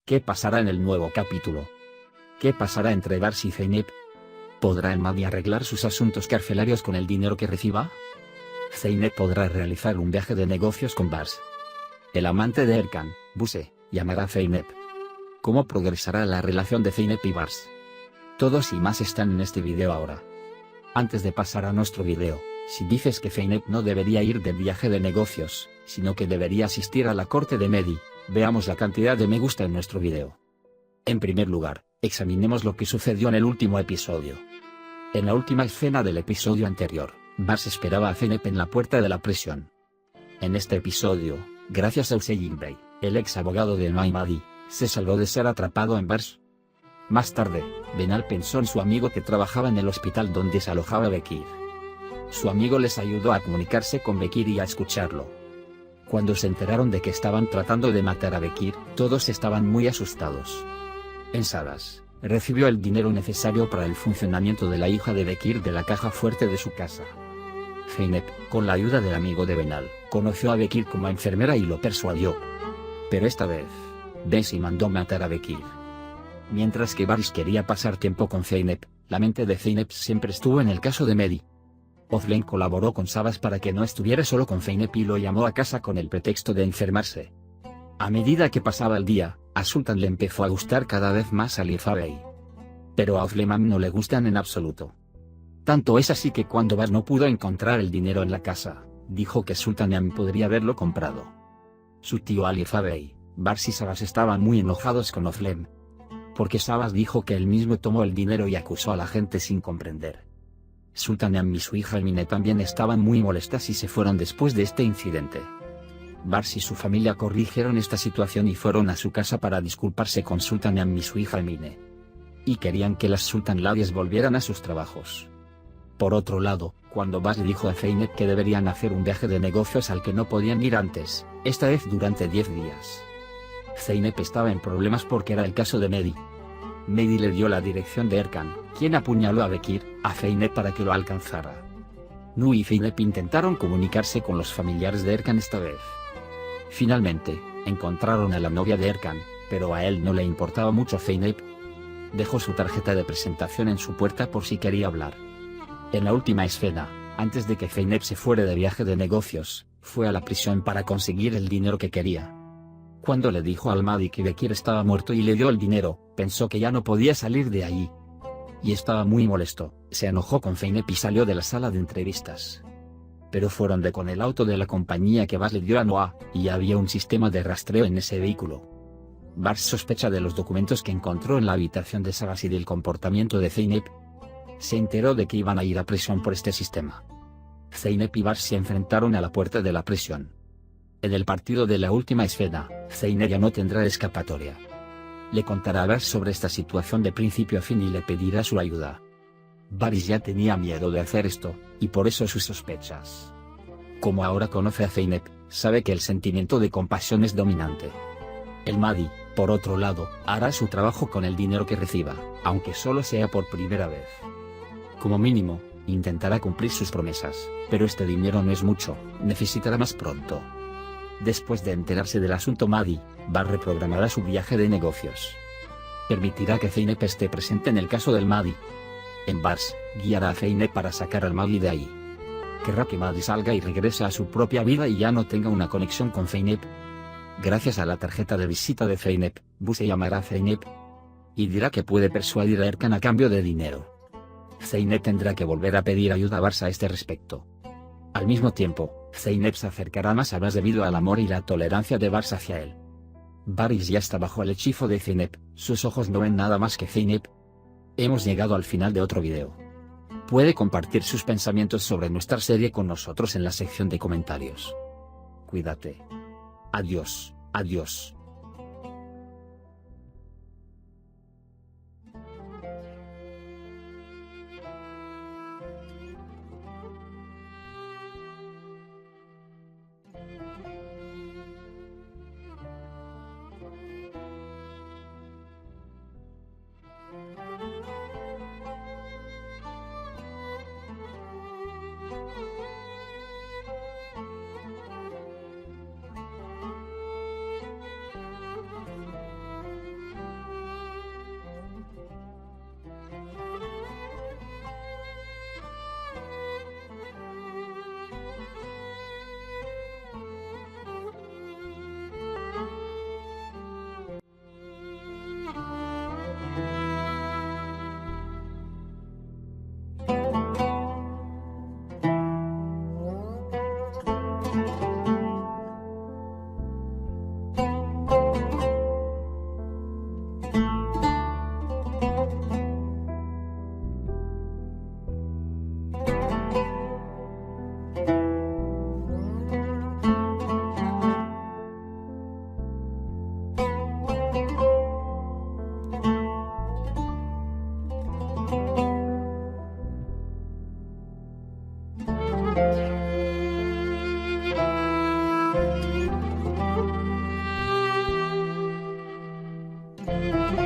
¿Qué pasará en el nuevo capítulo? ¿Qué pasará entre Bars y Zeynep? ¿Podrá el Mahdi arreglar sus asuntos carcelarios con el dinero que reciba? Zeynep podrá realizar un viaje de negocios con Bars. El amante de Erkan, Buse, llamará a Zeynep. ¿Cómo progresará la relación de Zeynep y Bars? Todos y más están en este video ahora. Antes de pasar a nuestro video, si dices que Zeynep no debería ir de viaje de negocios, sino que debería asistir a la corte de Mehdi, veamos la cantidad de me gusta en nuestro video. En primer lugar, examinemos lo que sucedió en el último episodio. En la última escena del episodio anterior, Bars esperaba a Zeynep en la puerta de la prisión. En este episodio, gracias a Hüseyin Bey, el ex abogado de Mahdi, se salvó de ser atrapado en Bars. Más tarde, Benal pensó en su amigo que trabajaba en el hospital donde se alojaba Bekir. Su amigo les ayudó a comunicarse con Bekir y a escucharlo. Cuando se enteraron de que estaban tratando de matar a Bekir, todos estaban muy asustados. En Sadas, recibió el dinero necesario para el funcionamiento de la hija de Bekir de la caja fuerte de su casa. Zeynep, con la ayuda del amigo de Benal, conoció a Bekir como enfermera y lo persuadió. Pero esta vez, Besi mandó matar a Bekir. Mientras que Bars quería pasar tiempo con Zeynep, la mente de Zeynep siempre estuvo en el caso de Mehdi. Özlem colaboró con Sabas para que no estuviera solo con Zeynep y lo llamó a casa con el pretexto de enfermarse. A medida que pasaba el día, a Sultan le empezó a gustar cada vez más Alifa Bey. Pero a Özlem no le gustan en absoluto. Tanto es así que cuando Bars no pudo encontrar el dinero en la casa, dijo que Sultan podría haberlo comprado. Su tío Alifa Bey, Bars y Sabas estaban muy enojados con Özlem. Porque Sabas dijo que él mismo tomó el dinero y acusó a la gente sin comprender. Sultan y su hija Emine también estaban muy molestas y se fueron después de este incidente. Bars y su familia corrigieron esta situación y fueron a su casa para disculparse con Sultan y su hija Emine. Y querían que las Sultan Ladies volvieran a sus trabajos. Por otro lado, cuando Bars le dijo a Zeynep que deberían hacer un viaje de negocios al que no podían ir antes, esta vez durante 10 días. Zeynep estaba en problemas porque era el caso de Mehdi. Mehdi le dio la dirección de Erkan, quien apuñaló a Bekir, a Zeynep para que lo alcanzara. Nu y Zeynep intentaron comunicarse con los familiares de Erkan esta vez. Finalmente, encontraron a la novia de Erkan, pero a él no le importaba mucho Zeynep. Dejó su tarjeta de presentación en su puerta por si quería hablar. En la última escena, antes de que Zeynep se fuera de viaje de negocios, fue a la prisión para conseguir el dinero que quería. Cuando le dijo al Mahdi que Bekir estaba muerto y le dio el dinero, pensó que ya no podía salir de allí. Y estaba muy molesto, se enojó con Zeynep y salió de la sala de entrevistas. Pero fueron con el auto de la compañía que Bars le dio a Noah, y había un sistema de rastreo en ese vehículo. Bars sospecha de los documentos que encontró en la habitación de Sabas y del comportamiento de Zeynep. Se enteró de que iban a ir a prisión por este sistema. Zeynep y Bars se enfrentaron a la puerta de la prisión. En el partido de la última escena, Zeynep ya no tendrá escapatoria. Le contará a Bars sobre esta situación de principio a fin y le pedirá su ayuda. Bars ya tenía miedo de hacer esto, y por eso sus sospechas. Como ahora conoce a Zeynep, sabe que el sentimiento de compasión es dominante. El Mahdi, por otro lado, hará su trabajo con el dinero que reciba, aunque solo sea por primera vez. Como mínimo, intentará cumplir sus promesas, pero este dinero no es mucho, necesitará más pronto. Después de enterarse del asunto Mahdi, Bars reprogramará su viaje de negocios. Permitirá que Zeynep esté presente en el caso del Mahdi. En Bars, guiará a Zeynep para sacar al Mahdi de ahí. Querrá que Mahdi salga y regrese a su propia vida y ya no tenga una conexión con Zeynep. Gracias a la tarjeta de visita de Zeynep, Buse llamará a Zeynep. Y dirá que puede persuadir a Erkan a cambio de dinero. Zeynep tendrá que volver a pedir ayuda a Bars a este respecto. Al mismo tiempo, Zeynep se acercará más a Bars debido al amor y la tolerancia de Bars hacia él. Bars ya está bajo el hechizo de Zeynep, sus ojos no ven nada más que Zeynep. Hemos llegado al final de otro video. Puede compartir sus pensamientos sobre nuestra serie con nosotros en la sección de comentarios. Cuídate. Adiós, adiós. Gracias.